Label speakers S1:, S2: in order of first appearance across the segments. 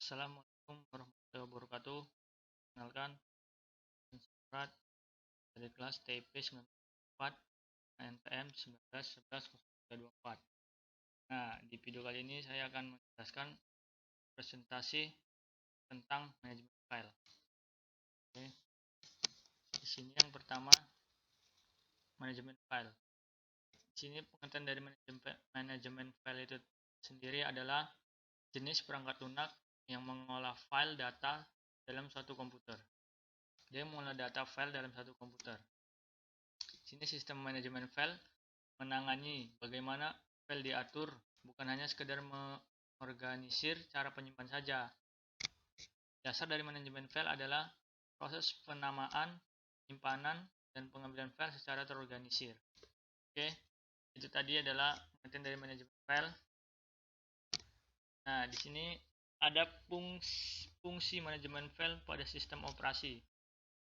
S1: Assalamualaikum warahmatullahi wabarakatuh. Kenalkan, Surat dari kelas TIP 94 NPM 19110324. Nah, di video kali ini saya akan menjelaskan presentasi tentang manajemen file. Oke. Di sini yang pertama, manajemen file. Di sini pengertian dari manajemen file itu sendiri adalah jenis perangkat lunak yang mengolah file data dalam suatu komputer. Dia mengolah data file dalam satu komputer. Di sini sistem manajemen file menangani bagaimana file diatur, bukan hanya sekedar mengorganisir cara penyimpan saja. Dasar dari manajemen file adalah proses penamaan, penyimpanan, dan pengambilan file secara terorganisir. Oke, itu tadi adalah pengertian dari manajemen file. Nah, di sini ada fungsi manajemen file pada sistem operasi.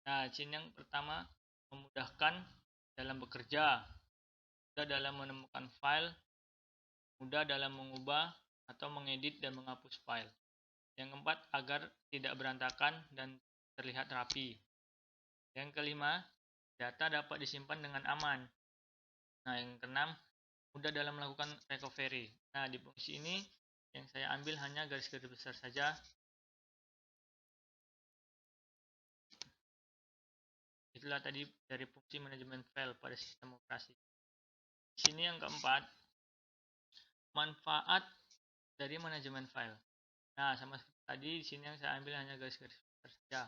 S1: Nah, di sini yang pertama, memudahkan dalam bekerja, mudah dalam menemukan file, mudah dalam mengubah atau mengedit dan menghapus file. Yang keempat, agar tidak berantakan dan terlihat rapi. Yang kelima, data dapat disimpan dengan aman. Nah, yang keenam, mudah dalam melakukan recovery. Nah, di fungsi ini yang saya ambil hanya garis-garis besar saja. Itulah tadi dari fungsi manajemen file pada sistem operasi. Di sini yang keempat, manfaat dari manajemen file. Nah, sama seperti tadi, di sini yang saya ambil hanya garis-garis besar saja.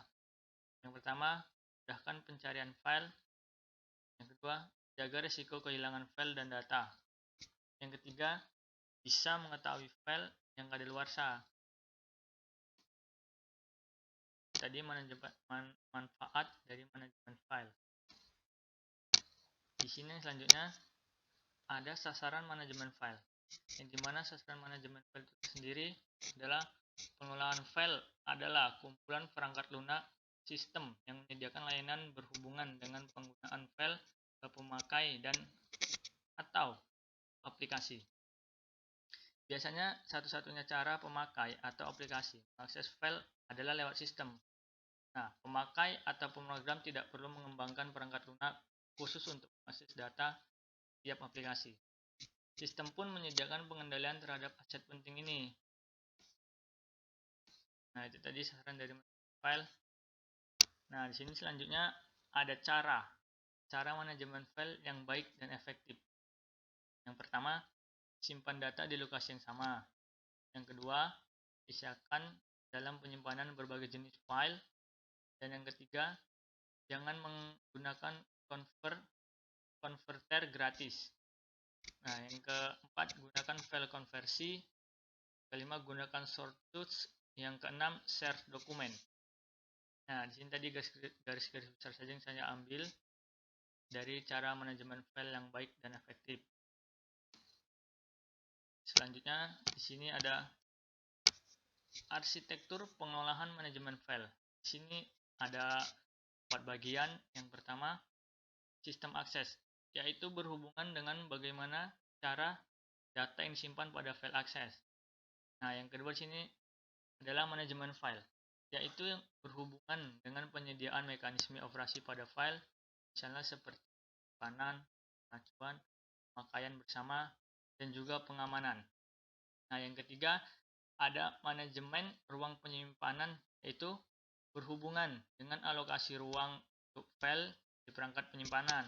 S1: Yang pertama, mudahkan pencarian file. Yang kedua, jaga risiko kehilangan file dan data. Yang ketiga, bisa mengetahui file yang kadaluarsa. Tadi manfaat dari manajemen file. Di sini selanjutnya ada sasaran manajemen file. Yang dimana sasaran manajemen file itu sendiri adalah pengelolaan file adalah kumpulan perangkat lunak sistem yang menyediakan layanan berhubungan dengan penggunaan file ke pemakai dan atau aplikasi. Biasanya satu-satunya cara pemakai atau aplikasi mengakses file adalah lewat sistem. Nah, pemakai atau pemrogram tidak perlu mengembangkan perangkat lunak khusus untuk mengakses data tiap aplikasi. Sistem pun menyediakan pengendalian terhadap aset penting ini. Nah, itu tadi sasaran dari file. Nah, di sini selanjutnya ada cara manajemen file yang baik dan efektif. Yang pertama, simpan data di lokasi yang sama. Yang kedua, pisahkan dalam penyimpanan berbagai jenis file. Dan yang ketiga, jangan menggunakan converter gratis. Nah, yang keempat, gunakan file konversi. Kelima, gunakan shortcuts. Yang keenam, share dokumen. Nah, di sini tadi garis-garis besar saja yang saya ambil dari cara manajemen file yang baik dan efektif. Selanjutnya, di sini ada arsitektur pengolahan manajemen file. Di sini ada 4 bagian. Yang pertama, sistem akses, yaitu berhubungan dengan bagaimana cara data yang disimpan pada file akses. Nah, yang kedua di sini adalah manajemen file, yaitu yang berhubungan dengan penyediaan mekanisme operasi pada file, misalnya seperti penyimpanan, pengacuan, pemakaian bersama, dan juga pengamanan. Nah, yang ketiga ada manajemen ruang penyimpanan, yaitu berhubungan dengan alokasi ruang untuk file di perangkat penyimpanan.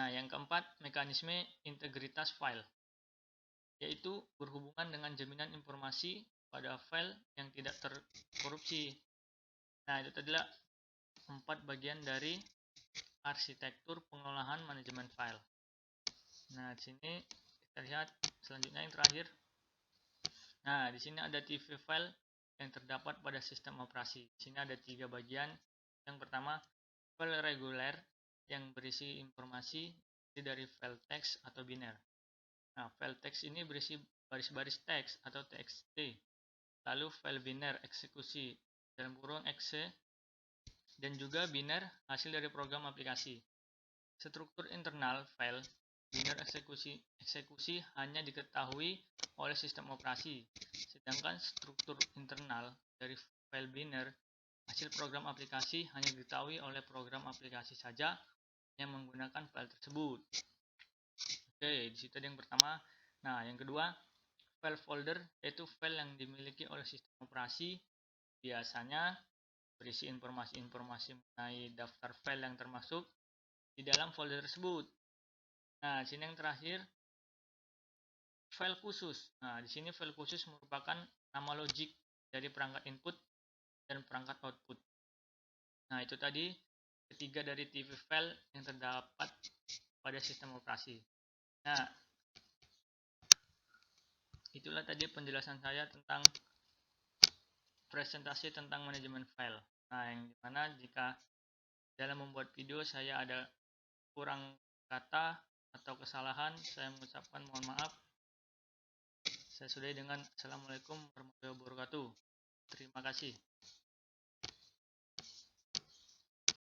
S1: Nah, yang keempat, mekanisme integritas file, yaitu berhubungan dengan jaminan informasi pada file yang tidak terkorupsi. Nah, itu adalah 4 bagian dari arsitektur pengolahan manajemen file. Nah, di sini kita lihat selanjutnya yang terakhir. Nah, di sini ada TV file yang terdapat pada sistem operasi. Di sini ada 3 bagian. Yang pertama, file reguler yang berisi informasi dari file teks atau biner. Nah, file teks ini berisi baris-baris teks atau txt. Lalu file biner eksekusi dalam kurung exe dan juga biner hasil dari program aplikasi. Struktur internal file biner eksekusi hanya diketahui oleh sistem operasi, sedangkan struktur internal dari file binary hasil program aplikasi hanya diketahui oleh program aplikasi saja yang menggunakan file tersebut. Oke, di situ ada yang pertama. Nah, yang kedua, file folder yaitu file yang dimiliki oleh sistem operasi, biasanya berisi informasi-informasi mengenai daftar file yang termasuk di dalam folder tersebut. Nah, di sini yang terakhir, file khusus. Nah, di sini file khusus merupakan nama logik dari perangkat input dan perangkat output. Nah, itu tadi ketiga dari TV file yang terdapat pada sistem operasi. Nah, itulah tadi penjelasan saya tentang presentasi tentang manajemen file. Nah, yang dimana jika dalam membuat video saya ada kurang kata atau kesalahan, saya mengucapkan mohon maaf. Saya sudahi dengan Assalamualaikum warahmatullahi wabarakatuh. Terima kasih.